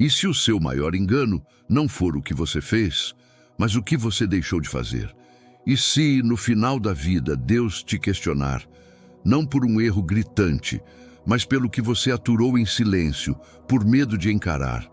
E se o seu maior engano não for o que você fez, mas o que você deixou de fazer? E se, no final da vida, Deus te questionar, não por um erro gritante, mas pelo que você aturou em silêncio, por medo de encarar,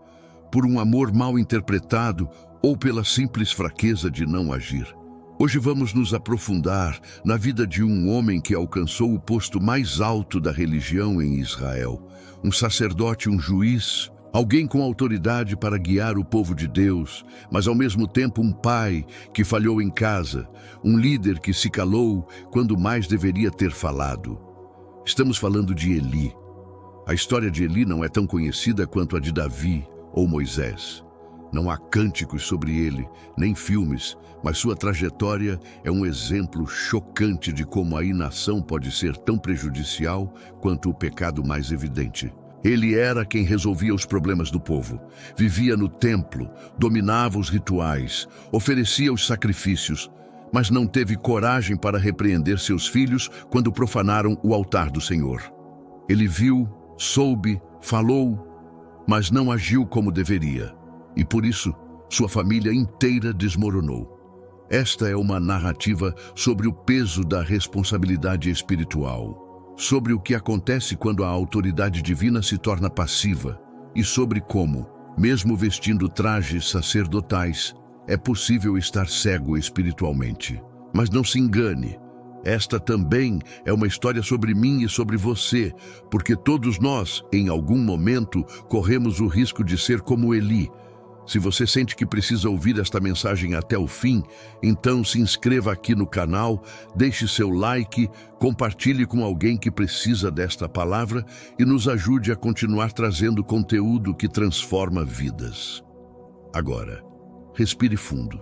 por um amor mal interpretado ou pela simples fraqueza de não agir? Hoje vamos nos aprofundar na vida de um homem que alcançou o posto mais alto da religião em Israel, um sacerdote, um juiz, alguém com autoridade para guiar o povo de Deus, mas ao mesmo tempo um pai que falhou em casa, um líder que se calou quando mais deveria ter falado. Estamos falando de Eli. A história de Eli não é tão conhecida quanto a de Davi ou Moisés. Não há cânticos sobre ele, nem filmes, mas sua trajetória é um exemplo chocante de como a inação pode ser tão prejudicial quanto o pecado mais evidente. Ele era quem resolvia os problemas do povo, vivia no templo, dominava os rituais, oferecia os sacrifícios, mas não teve coragem para repreender seus filhos quando profanaram o altar do Senhor. Ele viu, soube, falou, mas não agiu como deveria, e por isso sua família inteira desmoronou. Esta é uma narrativa sobre o peso da responsabilidade espiritual, sobre o que acontece quando a autoridade divina se torna passiva e sobre como, mesmo vestindo trajes sacerdotais, é possível estar cego espiritualmente. Mas não se engane, esta também é uma história sobre mim e sobre você, porque todos nós, em algum momento, corremos o risco de ser como Eli. Se você sente que precisa ouvir esta mensagem até o fim, então se inscreva aqui no canal, deixe seu like, compartilhe com alguém que precisa desta palavra e nos ajude a continuar trazendo conteúdo que transforma vidas. Agora, respire fundo,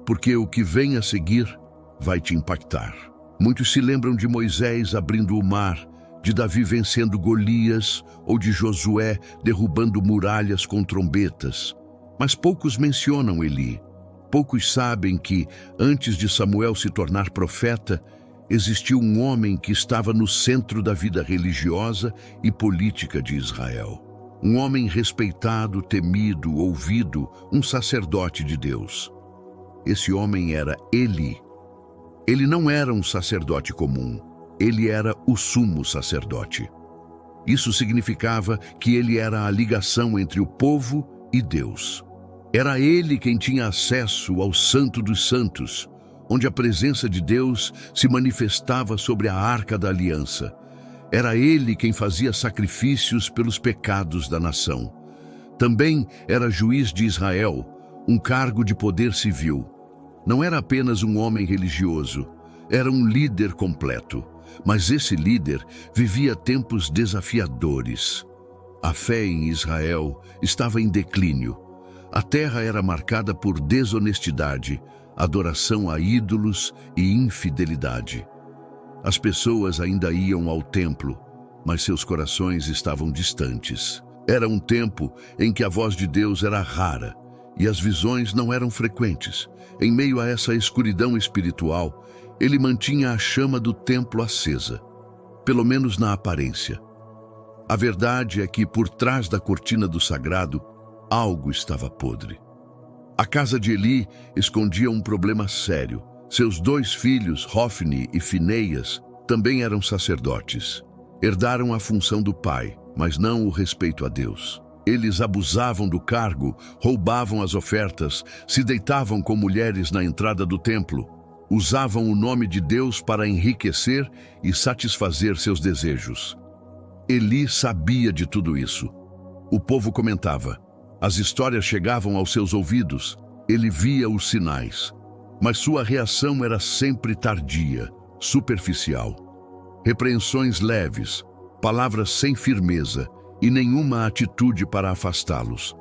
porque o que vem a seguir vai te impactar. Muitos se lembram de Moisés abrindo o mar, de Davi vencendo Golias ou de Josué derrubando muralhas com trombetas. Mas poucos mencionam Eli. Poucos sabem que, antes de Samuel se tornar profeta, existiu um homem que estava no centro da vida religiosa e política de Israel. Um homem respeitado, temido, ouvido, um sacerdote de Deus. Esse homem era Eli. Ele não era um sacerdote comum, ele era o sumo sacerdote. Isso significava que ele era a ligação entre o povo e Deus. Era ele quem tinha acesso ao Santo dos Santos, onde a presença de Deus se manifestava sobre a Arca da Aliança. Era ele quem fazia sacrifícios pelos pecados da nação. Também era juiz de Israel, um cargo de poder civil. Não era apenas um homem religioso, era um líder completo. Mas esse líder vivia tempos desafiadores. A fé em Israel estava em declínio. A terra era marcada por desonestidade, adoração a ídolos e infidelidade. As pessoas ainda iam ao templo, mas seus corações estavam distantes. Era um tempo em que a voz de Deus era rara e as visões não eram frequentes. Em meio a essa escuridão espiritual, ele mantinha a chama do templo acesa, pelo menos na aparência. A verdade é que, por trás da cortina do sagrado, algo estava podre. A casa de Eli escondia um problema sério. Seus 2 filhos, Hofni e Fineias, também eram sacerdotes. Herdaram a função do pai, mas não o respeito a Deus. Eles abusavam do cargo, roubavam as ofertas, se deitavam com mulheres na entrada do templo, usavam o nome de Deus para enriquecer e satisfazer seus desejos. Eli sabia de tudo isso. O povo comentava. As histórias chegavam aos seus ouvidos, ele via os sinais, mas sua reação era sempre tardia, superficial. Repreensões leves, palavras sem firmeza e nenhuma atitude para afastá-los.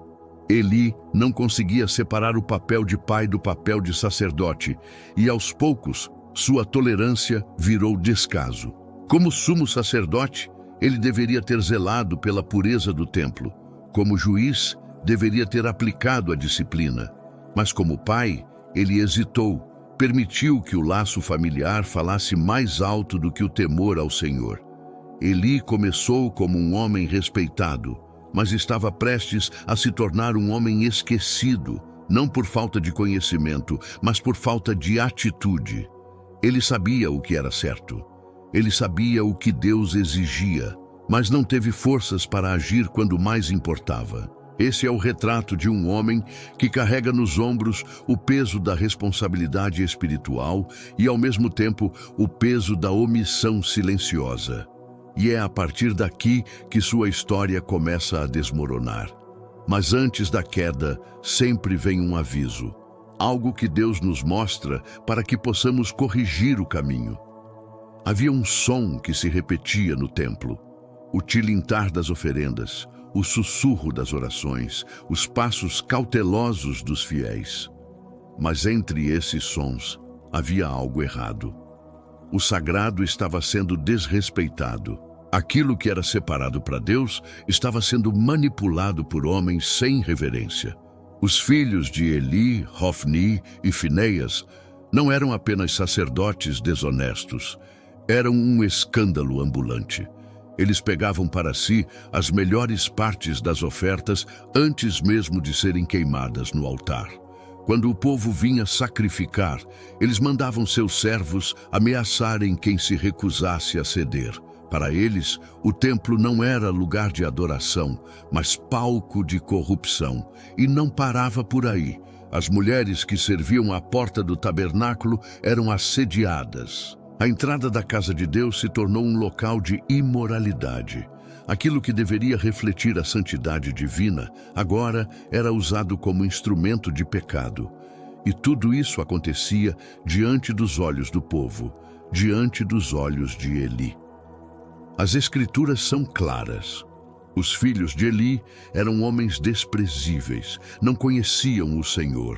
Eli não conseguia separar o papel de pai do papel de sacerdote e, aos poucos, sua tolerância virou descaso. Como sumo sacerdote, ele deveria ter zelado pela pureza do templo. Como juiz, deveria ter aplicado a disciplina, mas como pai, ele hesitou, permitiu que o laço familiar falasse mais alto do que o temor ao Senhor. Eli começou como um homem respeitado, mas estava prestes a se tornar um homem esquecido, não por falta de conhecimento, mas por falta de atitude. Ele sabia o que era certo. Ele sabia o que Deus exigia, mas não teve forças para agir quando mais importava. Esse é o retrato de um homem que carrega nos ombros o peso da responsabilidade espiritual e, ao mesmo tempo, o peso da omissão silenciosa. E é a partir daqui que sua história começa a desmoronar. Mas antes da queda, sempre vem um aviso. Algo que Deus nos mostra para que possamos corrigir o caminho. Havia um som que se repetia no templo. O tilintar das oferendas, o sussurro das orações, os passos cautelosos dos fiéis. Mas entre esses sons havia algo errado. O sagrado estava sendo desrespeitado. Aquilo que era separado para Deus estava sendo manipulado por homens sem reverência. Os filhos de Eli, Hofni e Finéias não eram apenas sacerdotes desonestos, eram um escândalo ambulante. Eles pegavam para si as melhores partes das ofertas antes mesmo de serem queimadas no altar. Quando o povo vinha sacrificar, eles mandavam seus servos ameaçarem quem se recusasse a ceder. Para eles, o templo não era lugar de adoração, mas palco de corrupção. E não parava por aí. As mulheres que serviam à porta do tabernáculo eram assediadas. A entrada da casa de Deus se tornou um local de imoralidade. Aquilo que deveria refletir a santidade divina, agora era usado como instrumento de pecado. E tudo isso acontecia diante dos olhos do povo, diante dos olhos de Eli. As Escrituras são claras. Os filhos de Eli eram homens desprezíveis, não conheciam o Senhor.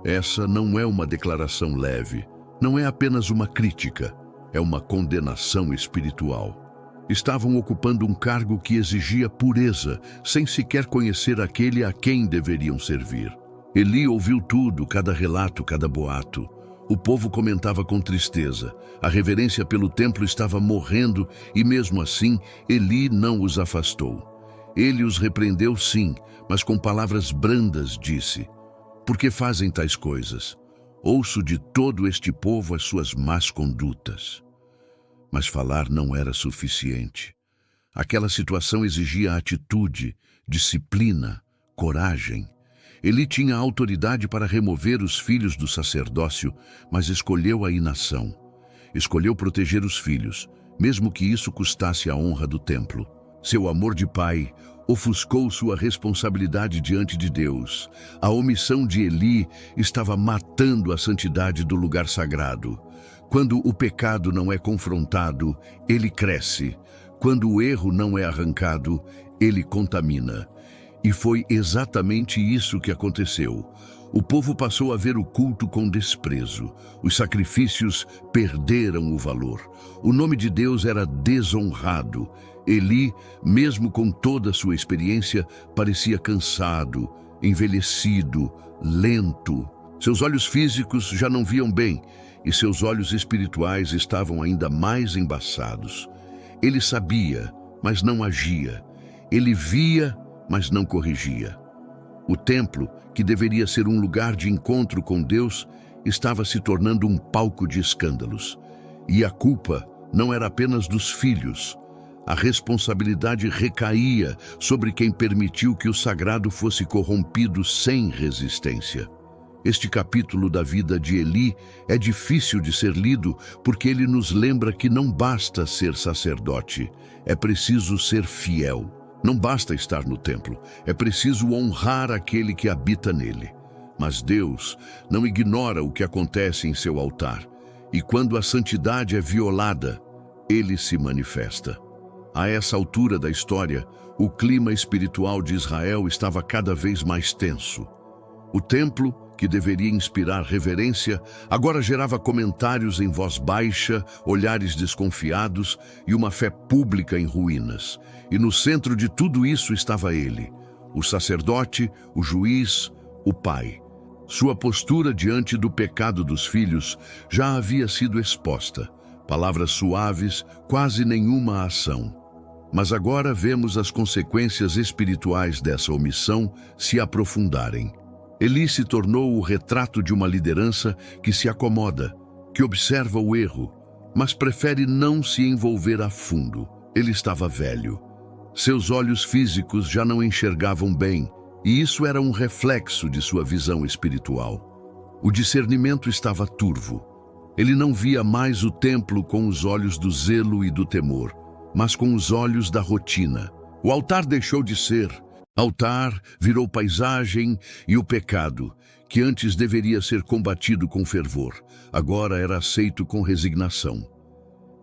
Essa não é uma declaração leve. Não é apenas uma crítica, é uma condenação espiritual. Estavam ocupando um cargo que exigia pureza, sem sequer conhecer aquele a quem deveriam servir. Eli ouviu tudo, cada relato, cada boato. O povo comentava com tristeza. A reverência pelo templo estava morrendo e, mesmo assim, Eli não os afastou. Ele os repreendeu, sim, mas com palavras brandas disse: "Por que fazem tais coisas? Ouço de todo este povo as suas más condutas." Mas falar não era suficiente. Aquela situação exigia atitude, disciplina, coragem. Eli tinha autoridade para remover os filhos do sacerdócio, mas escolheu a inação. Escolheu proteger os filhos, mesmo que isso custasse a honra do templo. Seu amor de pai ofuscou sua responsabilidade diante de Deus. A omissão de Eli estava matando a santidade do lugar sagrado. Quando o pecado não é confrontado, ele cresce. Quando o erro não é arrancado, ele contamina. E foi exatamente isso que aconteceu. O povo passou a ver o culto com desprezo. Os sacrifícios perderam o valor. O nome de Deus era desonrado. Eli, mesmo com toda a sua experiência, parecia cansado, envelhecido, lento. Seus olhos físicos já não viam bem e seus olhos espirituais estavam ainda mais embaçados. Ele sabia, mas não agia. Ele via, mas não corrigia. O templo, que deveria ser um lugar de encontro com Deus, estava se tornando um palco de escândalos. E a culpa não era apenas dos filhos. A responsabilidade recaía sobre quem permitiu que o sagrado fosse corrompido sem resistência. Este capítulo da vida de Eli é difícil de ser lido porque ele nos lembra que não basta ser sacerdote, é preciso ser fiel. Não basta estar no templo, é preciso honrar aquele que habita nele. Mas Deus não ignora o que acontece em seu altar, e quando a santidade é violada, ele se manifesta. A essa altura da história, o clima espiritual de Israel estava cada vez mais tenso. O templo, que deveria inspirar reverência, agora gerava comentários em voz baixa, olhares desconfiados e uma fé pública em ruínas. E no centro de tudo isso estava ele, o sacerdote, o juiz, o pai. Sua postura diante do pecado dos filhos já havia sido exposta. Palavras suaves, quase nenhuma ação. Mas agora vemos as consequências espirituais dessa omissão se aprofundarem. Eli se tornou o retrato de uma liderança que se acomoda, que observa o erro, mas prefere não se envolver a fundo. Ele estava velho. Seus olhos físicos já não enxergavam bem, e isso era um reflexo de sua visão espiritual. O discernimento estava turvo. Ele não via mais o templo com os olhos do zelo e do temor, mas com os olhos da rotina. O altar deixou de ser altar, virou paisagem, e o pecado, que antes deveria ser combatido com fervor, agora era aceito com resignação.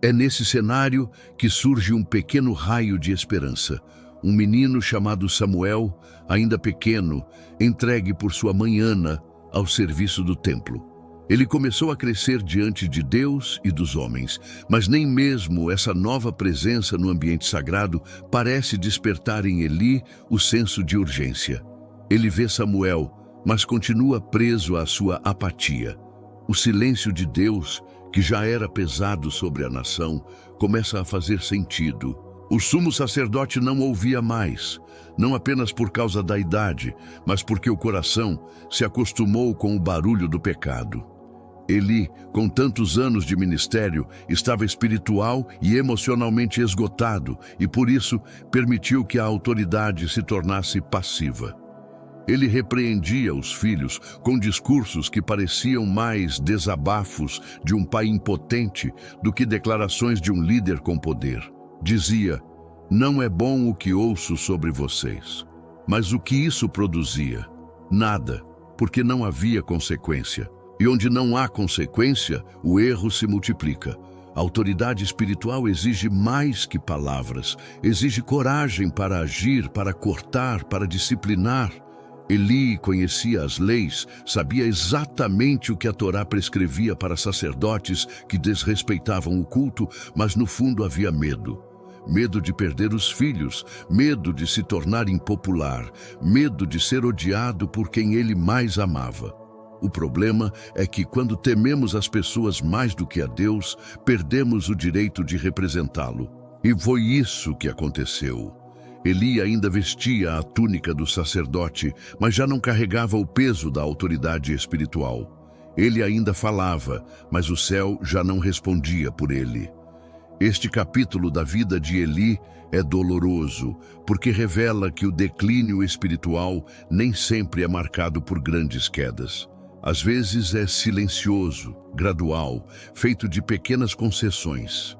É nesse cenário que surge um pequeno raio de esperança. Um menino chamado Samuel, ainda pequeno, entregue por sua mãe Ana ao serviço do templo. Ele começou a crescer diante de Deus e dos homens, mas nem mesmo essa nova presença no ambiente sagrado parece despertar em Eli o senso de urgência. Ele vê Samuel, mas continua preso à sua apatia. O silêncio de Deus, que já era pesado sobre a nação, começa a fazer sentido. O sumo sacerdote não ouvia mais, não apenas por causa da idade, mas porque o coração se acostumou com o barulho do pecado. Eli, com tantos anos de ministério, estava espiritual e emocionalmente esgotado e, por isso, permitiu que a autoridade se tornasse passiva. Ele repreendia os filhos com discursos que pareciam mais desabafos de um pai impotente do que declarações de um líder com poder. Dizia: "Não é bom o que ouço sobre vocês." Mas o que isso produzia? Nada, porque não havia consequência. E onde não há consequência, o erro se multiplica. A autoridade espiritual exige mais que palavras, exige coragem para agir, para cortar, para disciplinar. Eli conhecia as leis, sabia exatamente o que a Torá prescrevia para sacerdotes que desrespeitavam o culto, mas no fundo havia medo. Medo de perder os filhos, medo de se tornar impopular, medo de ser odiado por quem ele mais amava. O problema é que, quando tememos as pessoas mais do que a Deus, perdemos o direito de representá-lo. E foi isso que aconteceu. Eli ainda vestia a túnica do sacerdote, mas já não carregava o peso da autoridade espiritual. Ele ainda falava, mas o céu já não respondia por ele. Este capítulo da vida de Eli é doloroso, porque revela que o declínio espiritual nem sempre é marcado por grandes quedas. Às vezes é silencioso, gradual, feito de pequenas concessões.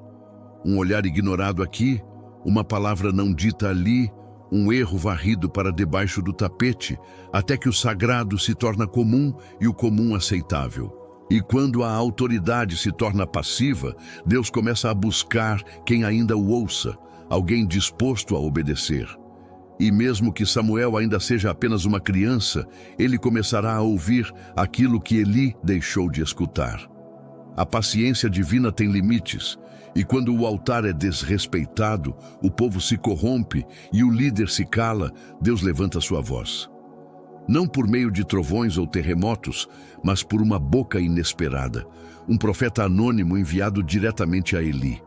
Um olhar ignorado aqui, uma palavra não dita ali, um erro varrido para debaixo do tapete, até que o sagrado se torna comum e o comum aceitável. E quando a autoridade se torna passiva, Deus começa a buscar quem ainda o ouça, alguém disposto a obedecer. E mesmo que Samuel ainda seja apenas uma criança, ele começará a ouvir aquilo que Eli deixou de escutar. A paciência divina tem limites, e quando o altar é desrespeitado, o povo se corrompe e o líder se cala, Deus levanta sua voz. Não por meio de trovões ou terremotos, mas por uma boca inesperada, um profeta anônimo enviado diretamente a Eli.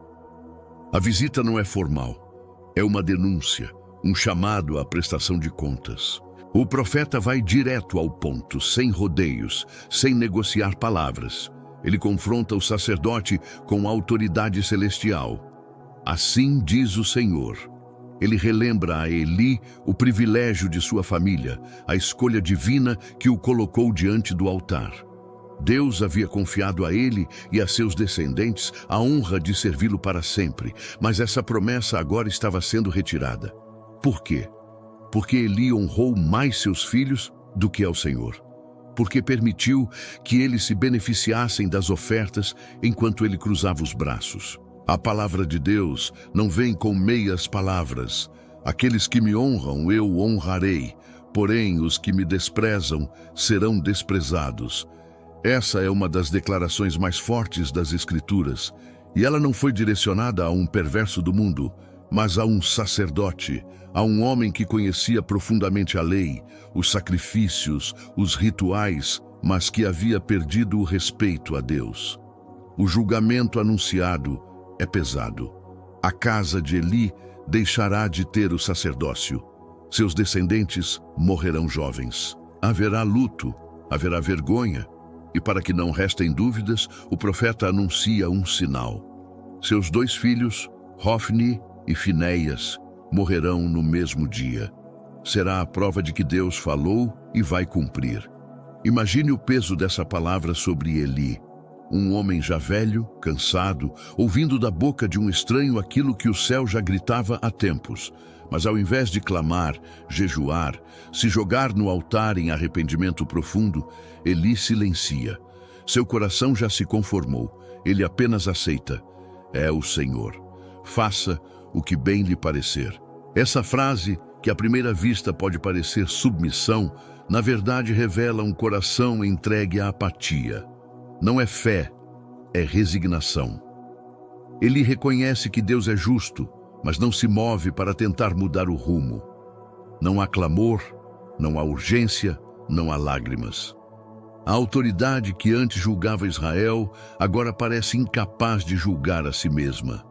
A visita não é formal, é uma denúncia, um chamado à prestação de contas. O profeta vai direto ao ponto, sem rodeios, sem negociar palavras. Ele confronta o sacerdote com a autoridade celestial. Assim diz o Senhor. Ele relembra a Eli o privilégio de sua família, a escolha divina que o colocou diante do altar. Deus havia confiado a ele e a seus descendentes a honra de servi-lo para sempre, mas essa promessa agora estava sendo retirada. Por quê? Porque Eli honrou mais seus filhos do que ao Senhor. Porque permitiu que eles se beneficiassem das ofertas enquanto ele cruzava os braços. A palavra de Deus não vem com meias palavras. Aqueles que me honram, eu honrarei, porém os que me desprezam serão desprezados. Essa é uma das declarações mais fortes das Escrituras, e ela não foi direcionada a um perverso do mundo, mas a um sacerdote, a um homem que conhecia profundamente a lei, os sacrifícios, os rituais, mas que havia perdido o respeito a Deus. O julgamento anunciado é pesado. A casa de Eli deixará de ter o sacerdócio. Seus descendentes morrerão jovens. Haverá luto, haverá vergonha, e para que não restem dúvidas, o profeta anuncia um sinal. Seus 2 filhos, Hofni e Finéias, morrerão no mesmo dia. Será a prova de que Deus falou e vai cumprir. Imagine o peso dessa palavra sobre Eli, um homem já velho, cansado, ouvindo da boca de um estranho aquilo que o céu já gritava há tempos. Mas ao invés de clamar, jejuar, se jogar no altar em arrependimento profundo, Eli silencia. Seu coração já se conformou, ele apenas aceita. É o Senhor. Faça o que bem lhe parecer. Essa frase, que à primeira vista pode parecer submissão, na verdade revela um coração entregue à apatia. Não é fé, é resignação. Ele reconhece que Deus é justo, mas não se move para tentar mudar o rumo. Não há clamor, não há urgência, não há lágrimas. A autoridade que antes julgava Israel, agora parece incapaz de julgar a si mesma.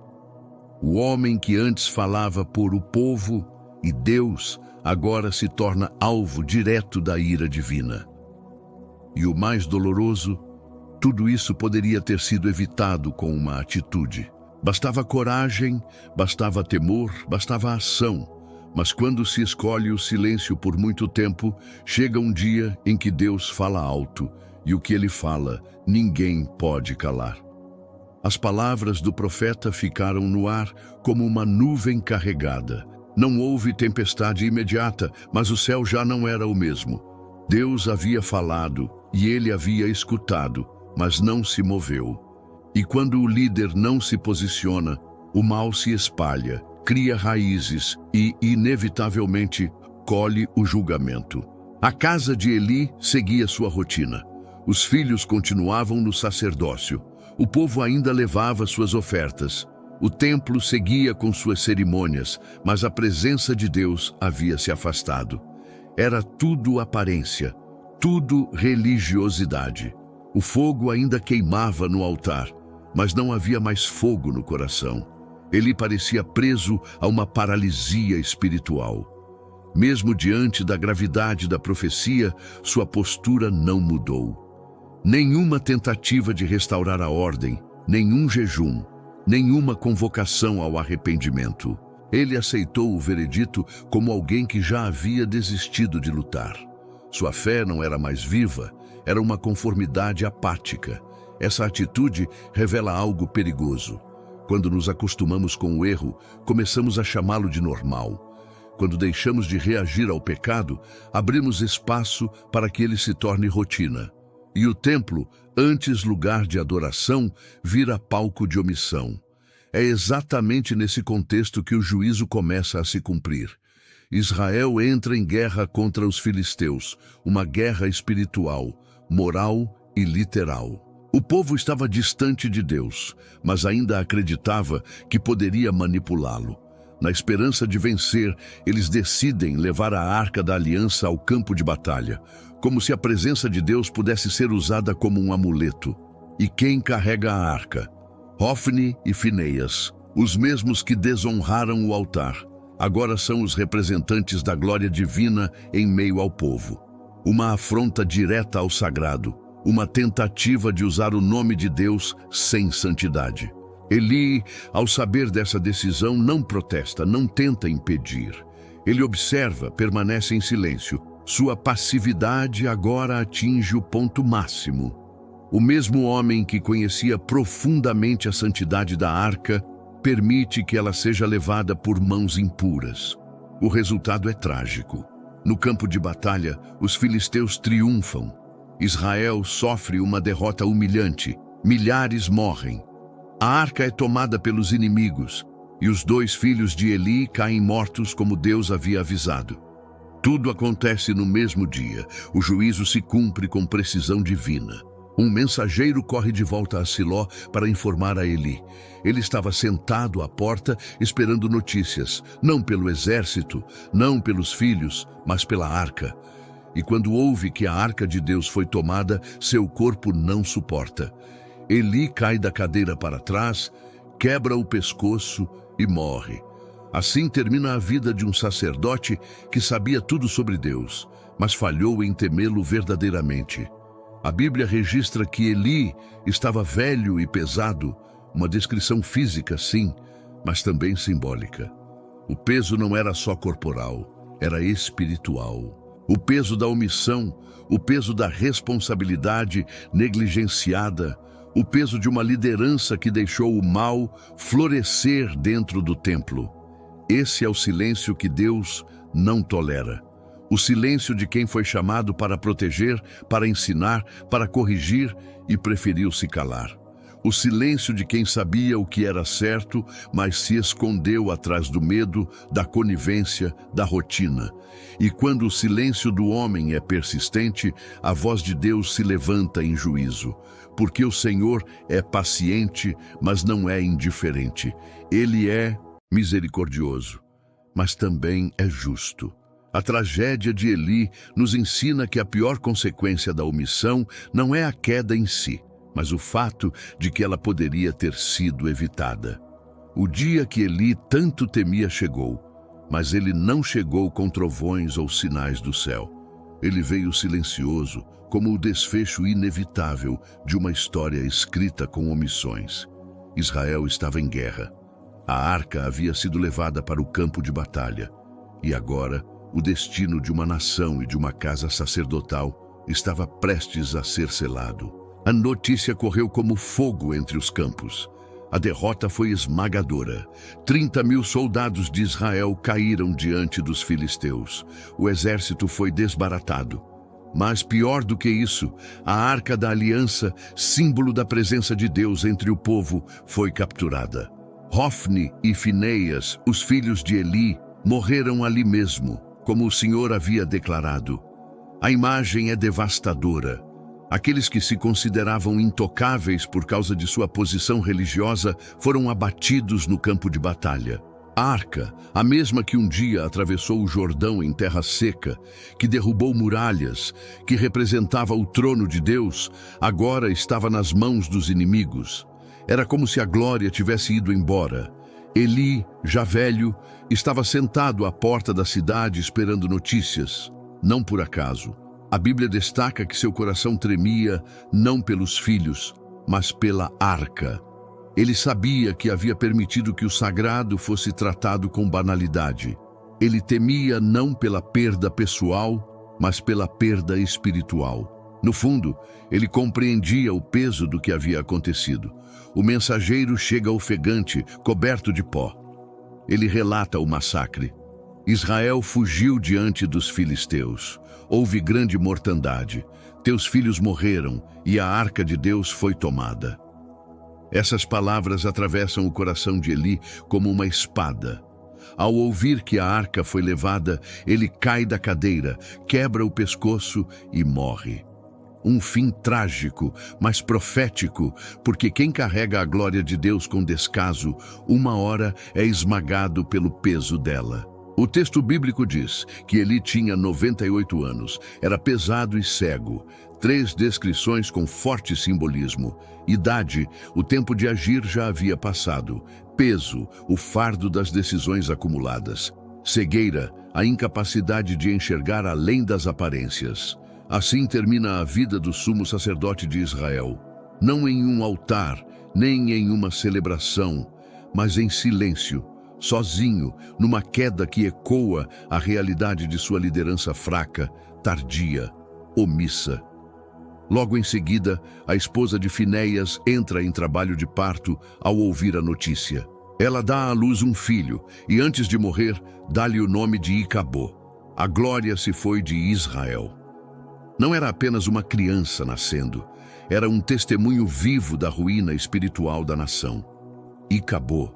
O homem que antes falava por o povo e Deus, agora se torna alvo direto da ira divina. E o mais doloroso, tudo isso poderia ter sido evitado com uma atitude. Bastava coragem, bastava temor, bastava ação. Mas quando se escolhe o silêncio por muito tempo, chega um dia em que Deus fala alto, e o que ele fala, ninguém pode calar. As palavras do profeta ficaram no ar como uma nuvem carregada. Não houve tempestade imediata, mas o céu já não era o mesmo. Deus havia falado, e ele havia escutado, mas não se moveu. E quando o líder não se posiciona, o mal se espalha, cria raízes e, inevitavelmente, colhe o julgamento. A casa de Eli seguia sua rotina. Os filhos continuavam no sacerdócio. O povo ainda levava suas ofertas. O templo seguia com suas cerimônias, mas a presença de Deus havia se afastado. Era tudo aparência, tudo religiosidade. O fogo ainda queimava no altar, mas não havia mais fogo no coração. Ele parecia preso a uma paralisia espiritual. Mesmo diante da gravidade da profecia, sua postura não mudou. Nenhuma tentativa de restaurar a ordem, nenhum jejum, nenhuma convocação ao arrependimento. Ele aceitou o veredito como alguém que já havia desistido de lutar. Sua fé não era mais viva, era uma conformidade apática. Essa atitude revela algo perigoso. Quando nos acostumamos com o erro, começamos a chamá-lo de normal. Quando deixamos de reagir ao pecado, abrimos espaço para que ele se torne rotina. E o templo, antes lugar de adoração, vira palco de omissão. É exatamente nesse contexto que o juízo começa a se cumprir. Israel entra em guerra contra os filisteus, uma guerra espiritual, moral e literal. O povo estava distante de Deus, mas ainda acreditava que poderia manipulá-lo. Na esperança de vencer, eles decidem levar a Arca da Aliança ao campo de batalha, como se a presença de Deus pudesse ser usada como um amuleto. E quem carrega a arca? Hofni e Finéias, os mesmos que desonraram o altar, agora são os representantes da glória divina em meio ao povo. Uma afronta direta ao sagrado, uma tentativa de usar o nome de Deus sem santidade. Eli, ao saber dessa decisão, não protesta, não tenta impedir. Ele observa, permanece em silêncio. Sua passividade agora atinge o ponto máximo. O mesmo homem que conhecia profundamente a santidade da arca permite que ela seja levada por mãos impuras. O resultado é trágico. No campo de batalha, os filisteus triunfam. Israel sofre uma derrota humilhante. Milhares morrem. A arca é tomada pelos inimigos e os 2 filhos de Eli caem mortos como Deus havia avisado. Tudo acontece no mesmo dia. O juízo se cumpre com precisão divina. Um mensageiro corre de volta a Siló para informar a Eli. Ele estava sentado à porta esperando notícias, não pelo exército, não pelos filhos, mas pela arca. E quando ouve que a arca de Deus foi tomada, seu corpo não suporta. Eli cai da cadeira para trás, quebra o pescoço e morre. Assim termina a vida de um sacerdote que sabia tudo sobre Deus, mas falhou em temê-lo verdadeiramente. A Bíblia registra que Eli estava velho e pesado, uma descrição física, sim, mas também simbólica. O peso não era só corporal, era espiritual. O peso da omissão, o peso da responsabilidade negligenciada, o peso de uma liderança que deixou o mal florescer dentro do templo. Esse é o silêncio que Deus não tolera. O silêncio de quem foi chamado para proteger, para ensinar, para corrigir e preferiu se calar. O silêncio de quem sabia o que era certo, mas se escondeu atrás do medo, da conivência, da rotina. E quando o silêncio do homem é persistente, a voz de Deus se levanta em juízo. Porque o Senhor é paciente, mas não é indiferente. Ele é misericordioso, mas também é justo. A tragédia de Eli nos ensina que a pior consequência da omissão não é a queda em si, mas o fato de que ela poderia ter sido evitada. O dia que Eli tanto temia chegou, mas ele não chegou com trovões ou sinais do céu. Ele veio silencioso, como o desfecho inevitável de uma história escrita com omissões. Israel estava em guerra. A arca havia sido levada para o campo de batalha. E agora, o destino de uma nação e de uma casa sacerdotal estava prestes a ser selado. A notícia correu como fogo entre os campos. A derrota foi esmagadora. 30.000 soldados de Israel caíram diante dos filisteus. O exército foi desbaratado. Mas pior do que isso, a Arca da Aliança, símbolo da presença de Deus entre o povo, foi capturada. Hofni e Finéias, os filhos de Eli, morreram ali mesmo, como o Senhor havia declarado. A imagem é devastadora. Aqueles que se consideravam intocáveis por causa de sua posição religiosa foram abatidos no campo de batalha. A arca, a mesma que um dia atravessou o Jordão em terra seca, que derrubou muralhas, que representava o trono de Deus, agora estava nas mãos dos inimigos. Era como se a glória tivesse ido embora. Eli, já velho, estava sentado à porta da cidade esperando notícias. Não por acaso. A Bíblia destaca que seu coração tremia não pelos filhos, mas pela arca. Ele sabia que havia permitido que o sagrado fosse tratado com banalidade. Ele temia não pela perda pessoal, mas pela perda espiritual. No fundo, ele compreendia o peso do que havia acontecido. O mensageiro chega ofegante, coberto de pó. Ele relata o massacre. Israel fugiu diante dos filisteus. Houve grande mortandade. Teus filhos morreram e a arca de Deus foi tomada. Essas palavras atravessam o coração de Eli como uma espada. Ao ouvir que a arca foi levada, ele cai da cadeira, quebra o pescoço e morre. Um fim trágico, mas profético, porque quem carrega a glória de Deus com descaso, uma hora é esmagado pelo peso dela. O texto bíblico diz que Eli tinha 98 anos, era pesado e cego. 3 descrições com forte simbolismo. Idade, o tempo de agir já havia passado. Peso, o fardo das decisões acumuladas. Cegueira, a incapacidade de enxergar além das aparências. Assim termina a vida do sumo sacerdote de Israel. Não em um altar, nem em uma celebração, mas em silêncio, sozinho, numa queda que ecoa a realidade de sua liderança fraca, tardia, omissa. Logo em seguida, a esposa de Finéias entra em trabalho de parto ao ouvir a notícia. Ela dá à luz um filho e, antes de morrer, dá-lhe o nome de Icabô. A glória se foi de Israel. Não era apenas uma criança nascendo, era um testemunho vivo da ruína espiritual da nação. Icabô.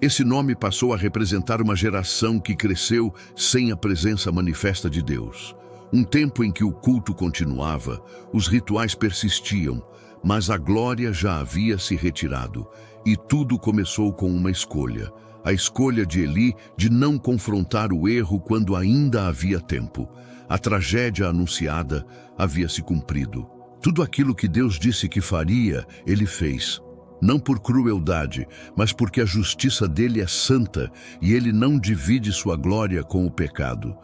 Esse nome passou a representar uma geração que cresceu sem a presença manifesta de Deus. Um tempo em que o culto continuava, os rituais persistiam, mas a glória já havia se retirado. E tudo começou com uma escolha. A escolha de Eli de não confrontar o erro quando ainda havia tempo. A tragédia anunciada havia se cumprido. Tudo aquilo que Deus disse que faria, ele fez. não por crueldade, mas porque a justiça dele é santa e ele não divide sua glória com o pecado.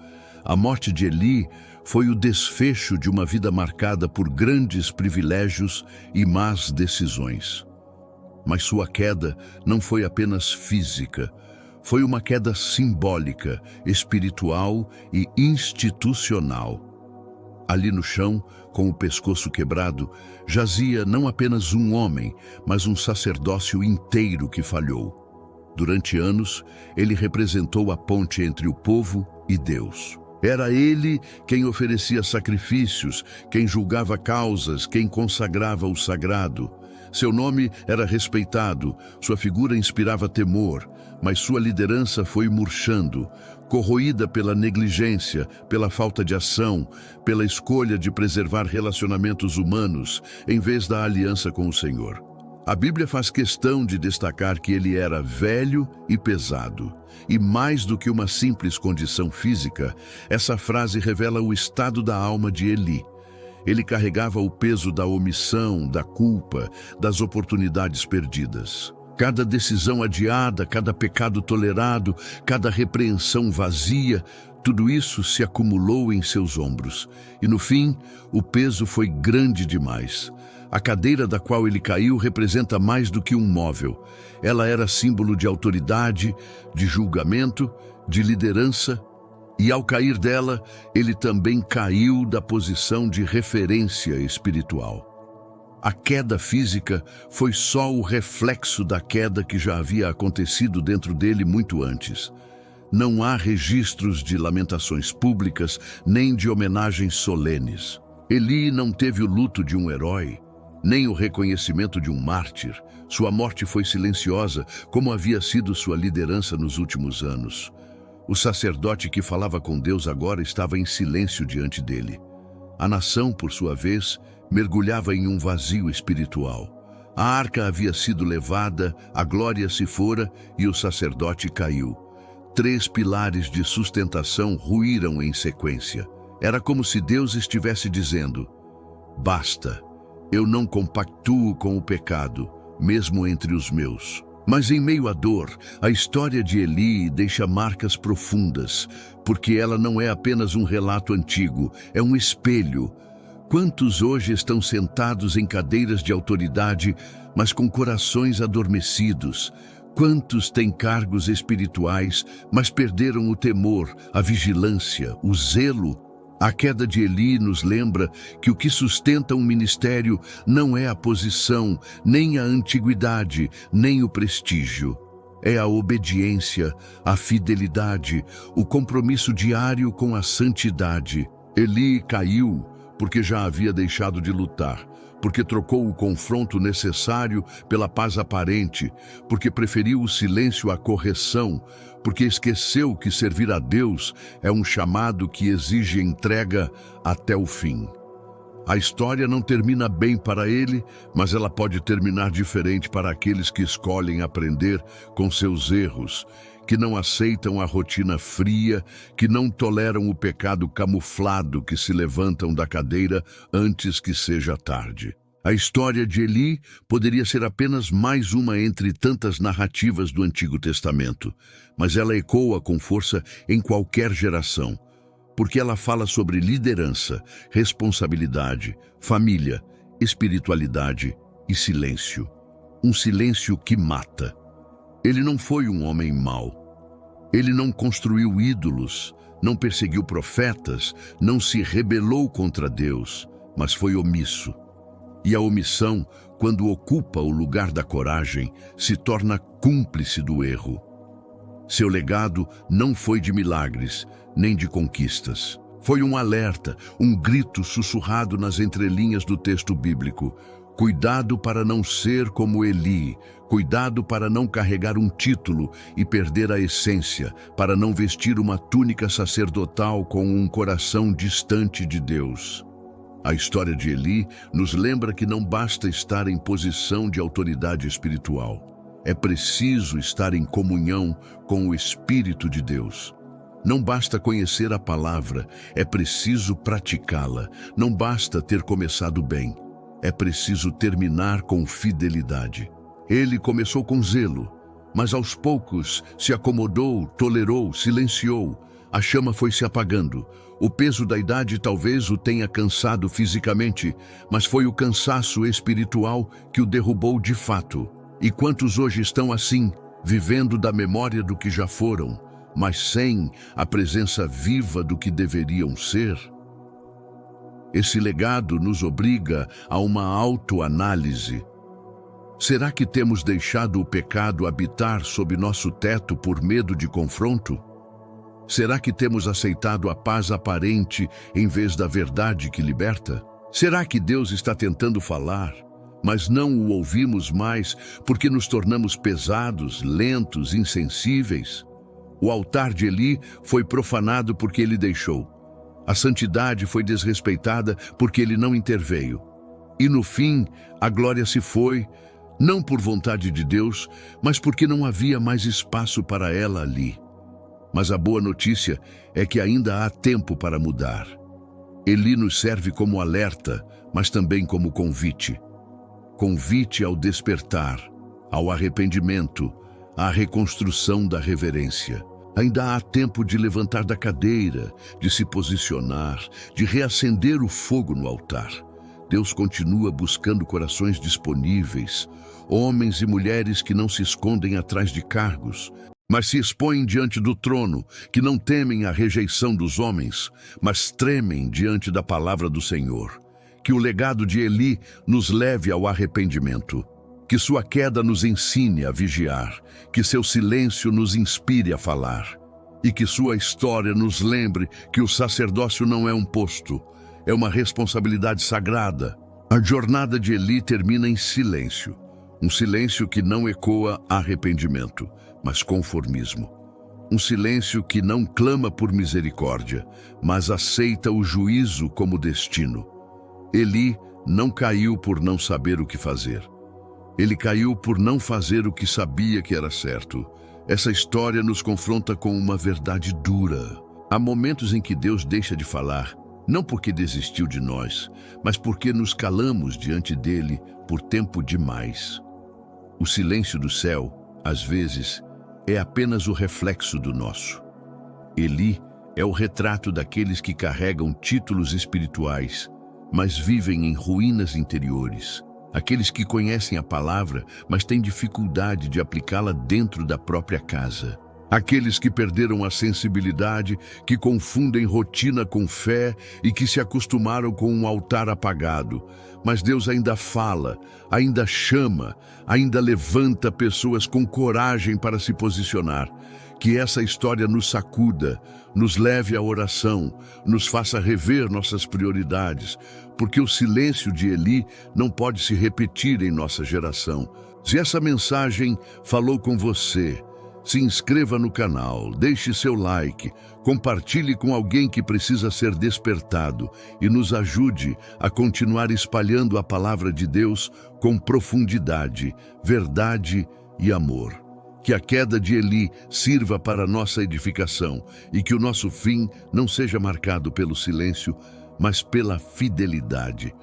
A morte de Eli foi o desfecho de uma vida marcada por grandes privilégios e más decisões. Mas sua queda não foi apenas física, foi uma queda simbólica, espiritual e institucional. Ali no chão, com o pescoço quebrado, jazia não apenas um homem, mas um sacerdócio inteiro que falhou. Durante anos, ele representou a ponte entre o povo e Deus. Era ele quem oferecia sacrifícios, quem julgava causas, quem consagrava o sagrado. Seu nome era respeitado, sua figura inspirava temor, mas sua liderança foi murchando, corroída pela negligência, pela falta de ação, pela escolha de preservar relacionamentos humanos em vez da aliança com o Senhor. A Bíblia faz questão de destacar que ele era velho e pesado. E mais do que uma simples condição física, essa frase revela o estado da alma de Eli. Ele carregava o peso da omissão, da culpa, das oportunidades perdidas. Cada decisão adiada, cada pecado tolerado, cada repreensão vazia, tudo isso se acumulou em seus ombros. E no fim, o peso foi grande demais. A cadeira da qual ele caiu representa mais do que um móvel. Ela era símbolo de autoridade, de julgamento, de liderança. E ao cair dela, ele também caiu da posição de referência espiritual. A queda física foi só o reflexo da queda que já havia acontecido dentro dele muito antes. Não há registros de lamentações públicas, nem de homenagens solenes. Eli não teve o luto de um herói, nem o reconhecimento de um mártir. Sua morte foi silenciosa, como havia sido sua liderança nos últimos anos. O sacerdote que falava com Deus agora estava em silêncio diante dele. A nação, por sua vez, mergulhava em um vazio espiritual. A arca havia sido levada, a glória se fora e o sacerdote caiu. 3 pilares de sustentação ruíram em sequência. Era como se Deus estivesse dizendo: basta, eu não compactuo com o pecado, mesmo entre os meus. Mas em meio à dor, a história de Eli deixa marcas profundas, porque ela não é apenas um relato antigo, é um espelho. Quantos hoje estão sentados em cadeiras de autoridade, mas com corações adormecidos? Quantos têm cargos espirituais, mas perderam o temor, a vigilância, o zelo? A queda de Eli nos lembra que o que sustenta um ministério não é a posição, nem a antiguidade, nem o prestígio. É a obediência, a fidelidade, o compromisso diário com a santidade. Eli caiu porque já havia deixado de lutar, porque trocou o confronto necessário pela paz aparente, porque preferiu o silêncio à correção, porque esqueceu que servir a Deus é um chamado que exige entrega até o fim. A história não termina bem para ele, mas ela pode terminar diferente para aqueles que escolhem aprender com seus erros, que não aceitam a rotina fria, que não toleram o pecado camuflado, que se levantam da cadeira antes que seja tarde. A história de Eli poderia ser apenas mais uma entre tantas narrativas do Antigo Testamento, mas ela ecoa com força em qualquer geração, porque ela fala sobre liderança, responsabilidade, família, espiritualidade e silêncio. Um silêncio que mata. Ele não foi um homem mau. Ele não construiu ídolos, não perseguiu profetas, não se rebelou contra Deus, mas foi omisso. E a omissão, quando ocupa o lugar da coragem, se torna cúmplice do erro. Seu legado não foi de milagres, nem de conquistas. Foi um alerta, um grito sussurrado nas entrelinhas do texto bíblico. Cuidado para não ser como Eli, cuidado para não carregar um título e perder a essência, para não vestir uma túnica sacerdotal com um coração distante de Deus. A história de Eli nos lembra que não basta estar em posição de autoridade espiritual. É preciso estar em comunhão com o Espírito de Deus. Não basta conhecer a palavra, é preciso praticá-la. Não basta ter começado bem, é preciso terminar com fidelidade. Ele começou com zelo, mas aos poucos se acomodou, tolerou, silenciou. A chama foi se apagando. O peso da idade talvez o tenha cansado fisicamente, mas foi o cansaço espiritual que o derrubou de fato. E quantos hoje estão assim, vivendo da memória do que já foram, mas sem a presença viva do que deveriam ser? Esse legado nos obriga a uma autoanálise. Será que temos deixado o pecado habitar sob nosso teto por medo de confronto? Será que temos aceitado a paz aparente em vez da verdade que liberta? Será que Deus está tentando falar, mas não o ouvimos mais porque nos tornamos pesados, lentos, insensíveis? O altar de Eli foi profanado porque ele deixou. A santidade foi desrespeitada porque ele não interveio. E no fim, a glória se foi, não por vontade de Deus, mas porque não havia mais espaço para ela ali. Mas a boa notícia é que ainda há tempo para mudar. Eli nos serve como alerta, mas também como convite. Convite ao despertar, ao arrependimento, à reconstrução da reverência. Ainda há tempo de levantar da cadeira, de se posicionar, de reacender o fogo no altar. Deus continua buscando corações disponíveis, homens e mulheres que não se escondem atrás de cargos, mas se expõem diante do trono, que não temem a rejeição dos homens, mas tremem diante da palavra do Senhor. Que o legado de Eli nos leve ao arrependimento. Que sua queda nos ensine a vigiar, que seu silêncio nos inspire a falar, e que sua história nos lembre que o sacerdócio não é um posto, é uma responsabilidade sagrada. A jornada de Eli termina em silêncio, um silêncio que não ecoa arrependimento, mas conformismo. Um silêncio que não clama por misericórdia, mas aceita o juízo como destino. Eli não caiu por não saber o que fazer. Ele caiu por não fazer o que sabia que era certo. Essa história nos confronta com uma verdade dura. Há momentos em que Deus deixa de falar, não porque desistiu de nós, mas porque nos calamos diante dele por tempo demais. O silêncio do céu, às vezes, é apenas o reflexo do nosso. Eli é o retrato daqueles que carregam títulos espirituais, mas vivem em ruínas interiores. Aqueles que conhecem a palavra, mas têm dificuldade de aplicá-la dentro da própria casa. Aqueles que perderam a sensibilidade, que confundem rotina com fé e que se acostumaram com um altar apagado. Mas Deus ainda fala, ainda chama, ainda levanta pessoas com coragem para se posicionar. Que essa história nos sacuda, nos leve à oração, nos faça rever nossas prioridades, porque o silêncio de Eli não pode se repetir em nossa geração. Se essa mensagem falou com você, se inscreva no canal, deixe seu like, compartilhe com alguém que precisa ser despertado e nos ajude a continuar espalhando a palavra de Deus com profundidade, verdade e amor. Que a queda de Eli sirva para nossa edificação e que o nosso fim não seja marcado pelo silêncio, mas pela fidelidade.